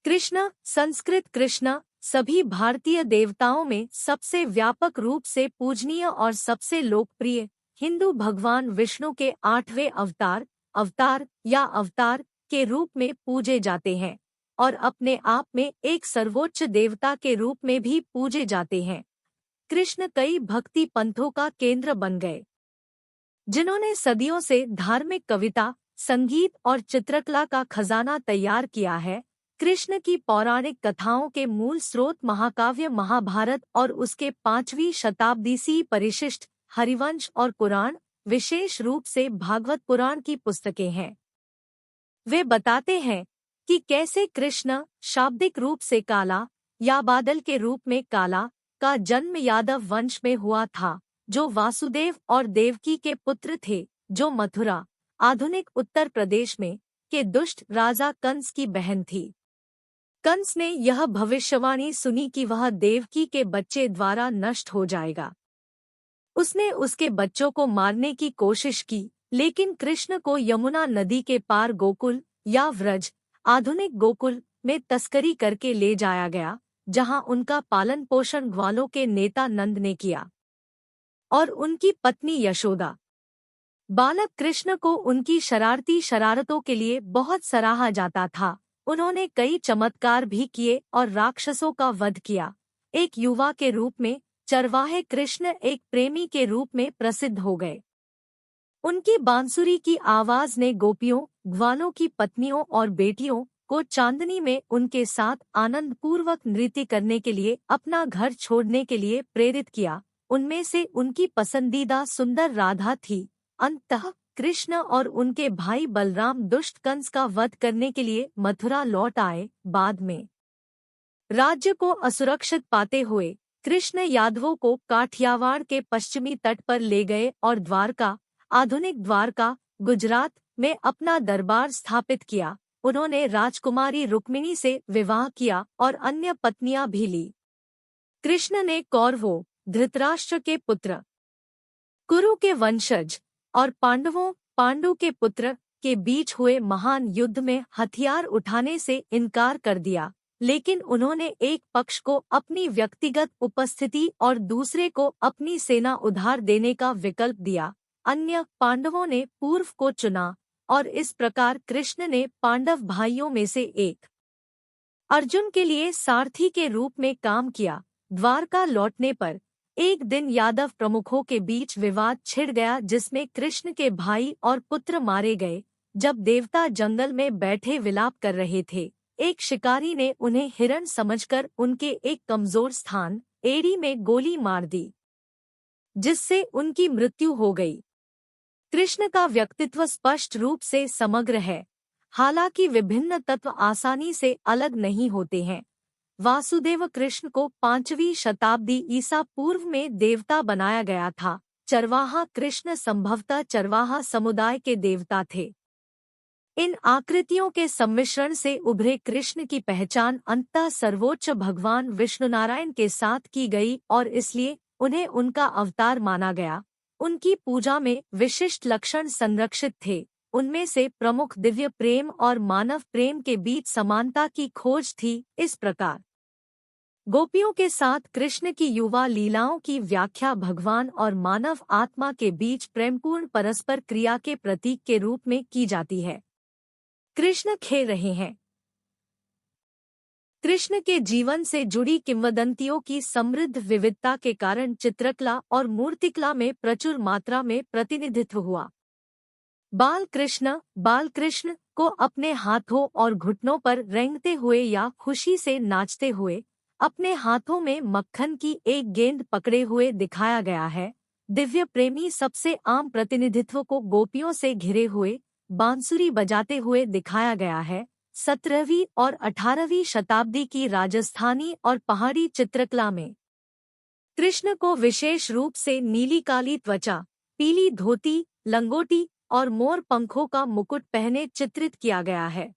कृष्ण, संस्कृत कृष्ण, सभी भारतीय देवताओं में सबसे व्यापक रूप से पूजनीय और सबसे लोकप्रिय हिंदू भगवान विष्णु के 8वें अवतार, अवतार या अवतार के रूप में पूजे जाते हैं और अपने आप में एक सर्वोच्च देवता के रूप में भी पूजे जाते हैं। कृष्ण कई भक्ति पंथों का केंद्र बन गए, जिन्होंने सदियों से धार्मिक कविता, संगीत और चित्रकला का खजाना तैयार किया है। कृष्ण की पौराणिक कथाओं के मूल स्रोत महाकाव्य महाभारत और उसके 5वीं शताब्दी सी परिशिष्ट हरिवंश और पुराण, विशेष रूप से भागवत पुराण की पुस्तकें हैं। वे बताते हैं कि कैसे कृष्ण शाब्दिक रूप से काला या बादल के रूप में काला का जन्म यादव वंश में हुआ था, जो वासुदेव और देवकी के पुत्र थे, जो मथुरा, आधुनिक उत्तर प्रदेश में, के दुष्ट राजा कंस की बहन थी। कंस ने यह भविष्यवाणी सुनी कि वह देवकी के बच्चे द्वारा नष्ट हो जाएगा। उसने उसके बच्चों को मारने की कोशिश की, लेकिन कृष्ण को यमुना नदी के पार गोकुल या व्रज, आधुनिक गोकुल में तस्करी करके ले जाया गया, जहां उनका पालन पोषण ग्वालों के नेता नंद ने किया और उनकी पत्नी यशोदा। बालक कृष्ण को उनकी शरारती शरारतों के लिए बहुत सराहा जाता था। उन्होंने कई चमत्कार भी किए और राक्षसों का वध किया। एक युवा के रूप में चरवाहे कृष्ण एक प्रेमी के रूप में प्रसिद्ध हो गए। उनकी बांसुरी की आवाज ने गोपियों, ग्वालों की पत्नियों और बेटियों को चांदनी में उनके साथ आनंदपूर्वक नृत्य करने के लिए अपना घर छोड़ने के लिए प्रेरित किया। उनमें से उनकी पसंदीदा सुंदर राधा थी। अंततः कृष्ण और उनके भाई बलराम दुष्ट कंस का वध करने के लिए मथुरा लौट आए। बाद में राज्य को असुरक्षित पाते हुए कृष्ण यादवों को काठियावाड़ के पश्चिमी तट पर ले गए और द्वारका, आधुनिक द्वारका, गुजरात में अपना दरबार स्थापित किया। उन्होंने राजकुमारी रुक्मिणी से विवाह किया और अन्य पत्नियां भी ली। कृष्ण ने कौरवों, धृतराष्ट्र के पुत्र, कुरु के वंशज और पांडु के पुत्र के बीच हुए महान युद्ध में हथियार उठाने से इनकार कर दिया, लेकिन उन्होंने एक पक्ष को अपनी व्यक्तिगत उपस्थिति और दूसरे को अपनी सेना उधार देने का विकल्प दिया। अन्य पांडवों ने पूर्व को चुना और इस प्रकार कृष्ण ने पांडव भाइयों में से एक अर्जुन के लिए सारथी के रूप में काम किया। द्वारका लौटने पर एक दिन यादव प्रमुखों के बीच विवाद छिड़ गया, जिसमें कृष्ण के भाई और पुत्र मारे गए। जब देवता जंगल में बैठे विलाप कर रहे थे, एक शिकारी ने उन्हें हिरण समझकर उनके एक कमजोर स्थान एड़ी में गोली मार दी, जिससे उनकी मृत्यु हो गई। कृष्ण का व्यक्तित्व स्पष्ट रूप से समग्र है, हालांकि विभिन्न तत्व आसानी से अलग नहीं होते हैं। वासुदेव कृष्ण को 5वीं शताब्दी ईसा पूर्व में देवता बनाया गया था। चरवाहा कृष्ण संभवतः चरवाहा समुदाय के देवता थे। इन आकृतियों के सम्मिश्रण से उभरे कृष्ण की पहचान अंततः सर्वोच्च भगवान विष्णुनारायण के साथ की गई और इसलिए उन्हें उनका अवतार माना गया। उनकी पूजा में विशिष्ट लक्षण संरक्षित थे। उनमें से प्रमुख दिव्य प्रेम और मानव प्रेम के बीच समानता की खोज थी। इस प्रकार गोपियों के साथ कृष्ण की युवा लीलाओं की व्याख्या भगवान और मानव आत्मा के बीच प्रेमपूर्ण परस्पर क्रिया के प्रतीक के रूप में की जाती है। कृष्ण खेल रहे हैं। कृष्ण के जीवन से जुड़ी किंवदंतियों की समृद्ध विविधता के कारण चित्रकला और मूर्तिकला में प्रचुर मात्रा में प्रतिनिधित्व हुआ। बाल कृष्ण को अपने हाथों और घुटनों पर रेंगते हुए या खुशी से नाचते हुए अपने हाथों में मक्खन की एक गेंद पकड़े हुए दिखाया गया है। दिव्य प्रेमी सबसे आम प्रतिनिधित्व को गोपियों से घिरे हुए बांसुरी बजाते हुए दिखाया गया है। 17वीं और 18वीं शताब्दी की राजस्थानी और पहाड़ी चित्रकला में कृष्ण को विशेष रूप से नीली काली त्वचा, पीली धोती, लंगोटी और मोर पंखों का मुकुट पहने चित्रित किया गया है।